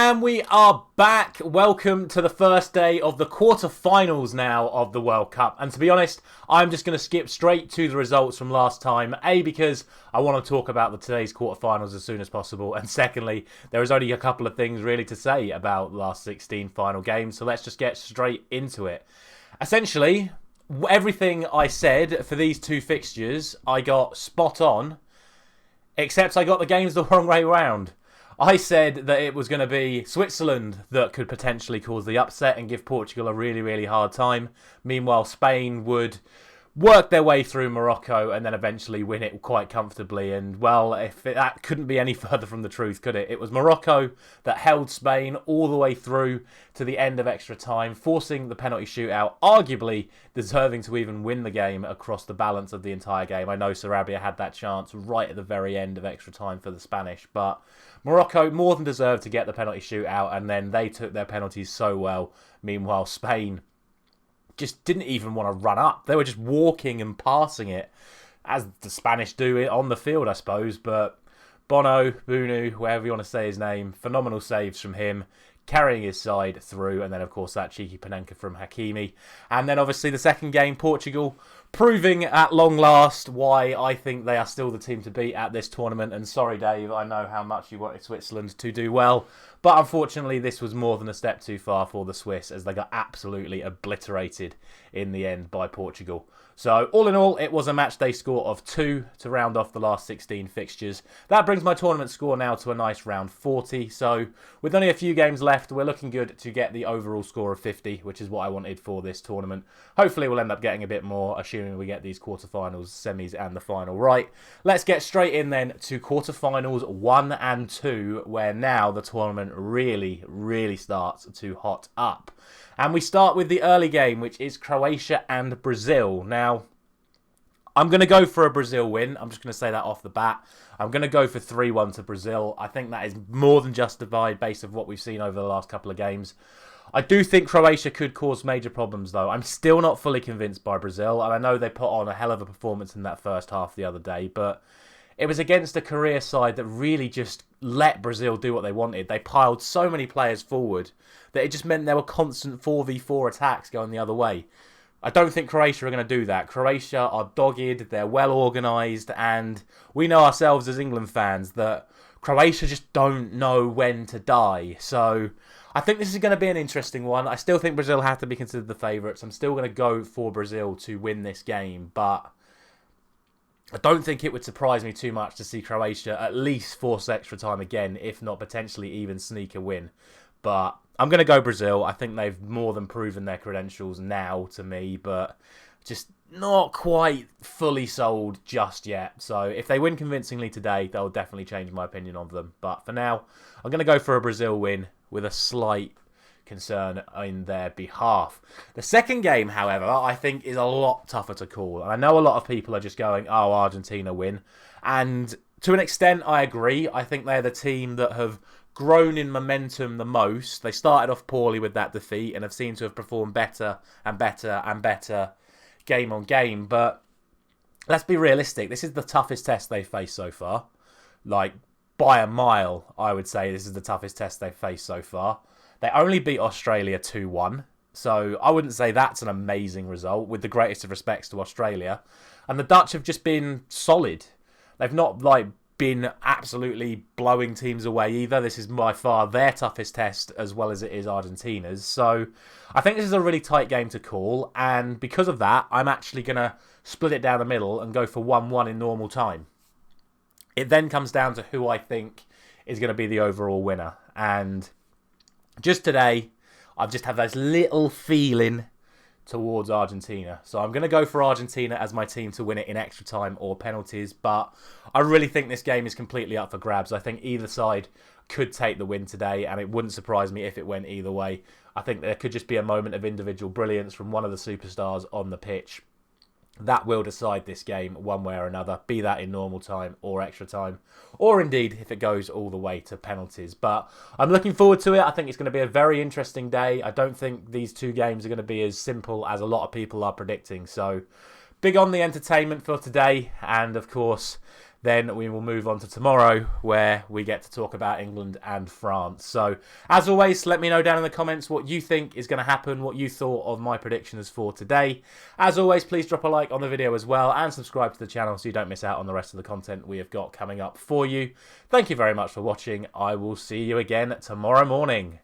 And we are back. Welcome to the first day of the quarterfinals now of the World Cup. And to be honest, I'm just going to skip straight to the results from last time. A, because I want to talk about today's quarterfinals as soon as possible. And secondly, there is only a couple of things really to say about the last 16 final games. So let's just get straight into it. Essentially, everything I said for these two fixtures, I got spot on. Except I got the games the wrong way round. I said that it was going to be Switzerland that could potentially cause the upset and give Portugal a really, really hard time. Meanwhile, Spain would work their way through Morocco and then eventually win it quite comfortably. And, well, that couldn't be any further from the truth, could it? It was Morocco that held Spain all the way through to the end of extra time, forcing the penalty shootout, arguably deserving to even win the game across the balance of the entire game. I know Sarabia had that chance right at the very end of extra time for the Spanish, but Morocco more than deserved to get the penalty shootout, and then they took their penalties so well. Meanwhile, Spain just didn't even want to run up. They were just walking and passing it, as the Spanish do it on the field, I suppose. But Bunu, whatever you want to say his name, phenomenal saves from him, carrying his side through, and then of course that cheeky Panenka from Hakimi. And then obviously the second game, Portugal, proving at long last why I think they are still the team to beat at this tournament. And sorry Dave, I know how much you wanted Switzerland to do well, but unfortunately this was more than a step too far for the Swiss, as they got absolutely obliterated in the end by Portugal. So, all in all, it was a matchday score of 2 to round off the last 16 fixtures. That brings my tournament score now to a nice round 40. So, with only a few games left, we're looking good to get the overall score of 50, which is what I wanted for this tournament. Hopefully, we'll end up getting a bit more, assuming we get these quarterfinals, semis, and the final right. Let's get straight in then to quarterfinals 1 and 2, where now the tournament really, really starts to hot up. And we start with the early game, which is Croatia and Brazil. Now, I'm going to go for a Brazil win. I'm just going to say that off the bat. I'm going to go for 3-1 to Brazil. I think that is more than justified based on what we've seen over the last couple of games. I do think Croatia could cause major problems, though. I'm still not fully convinced by Brazil, and I know they put on a hell of a performance in that first half the other day, but it was against a Korea side that really just let Brazil do what they wanted. They piled so many players forward that it just meant there were constant 4v4 attacks going the other way. I don't think Croatia are going to do that. Croatia are dogged, they're well organised, and we know ourselves as England fans that Croatia just don't know when to die. So I think this is going to be an interesting one. I still think Brazil have to be considered the favourites. I'm still going to go for Brazil to win this game, but I don't think it would surprise me too much to see Croatia at least force extra time again, if not potentially even sneak a win. But I'm going to go Brazil. I think they've more than proven their credentials now to me, but just not quite fully sold just yet. So if they win convincingly today, they'll definitely change my opinion on them. But for now, I'm going to go for a Brazil win with a slight concern in their behalf. The second game, however, I think is a lot tougher to call. And I know a lot of people are just going, oh, Argentina win. And to an extent, I agree. I think they're the team that have grown in momentum the most. They started off poorly with that defeat and have seemed to have performed better and better and better game on game. But let's be realistic. This is the toughest test they've faced so far. Like, by a mile, I would say this is the toughest test they've faced so far. They only beat Australia 2-1. So I wouldn't say that's an amazing result, with the greatest of respects to Australia. And the Dutch have just been solid. They've not been absolutely blowing teams away either. This is by far their toughest test as well as it is Argentina's. So I think this is a really tight game to call. And because of that, I'm actually going to split it down the middle and go for 1-1 in normal time. It then comes down to who I think is going to be the overall winner. And just today, I've just had this little feeling towards Argentina. So I'm going to go for Argentina as my team to win it in extra time or penalties. But I really think this game is completely up for grabs. I think either side could take the win today, and it wouldn't surprise me if it went either way. I think there could just be a moment of individual brilliance from one of the superstars on the pitch. That will decide this game one way or another, be that in normal time or extra time, or indeed if it goes all the way to penalties. But I'm looking forward to it. I think it's going to be a very interesting day. I don't think these two games are going to be as simple as a lot of people are predicting. So big on the entertainment for today, and of course then we will move on to tomorrow, where we get to talk about England and France. So, as always, let me know down in the comments what you think is going to happen, what you thought of my predictions for today. As always, please drop a like on the video as well, and subscribe to the channel so you don't miss out on the rest of the content we have got coming up for you. Thank you very much for watching. I will see you again tomorrow morning.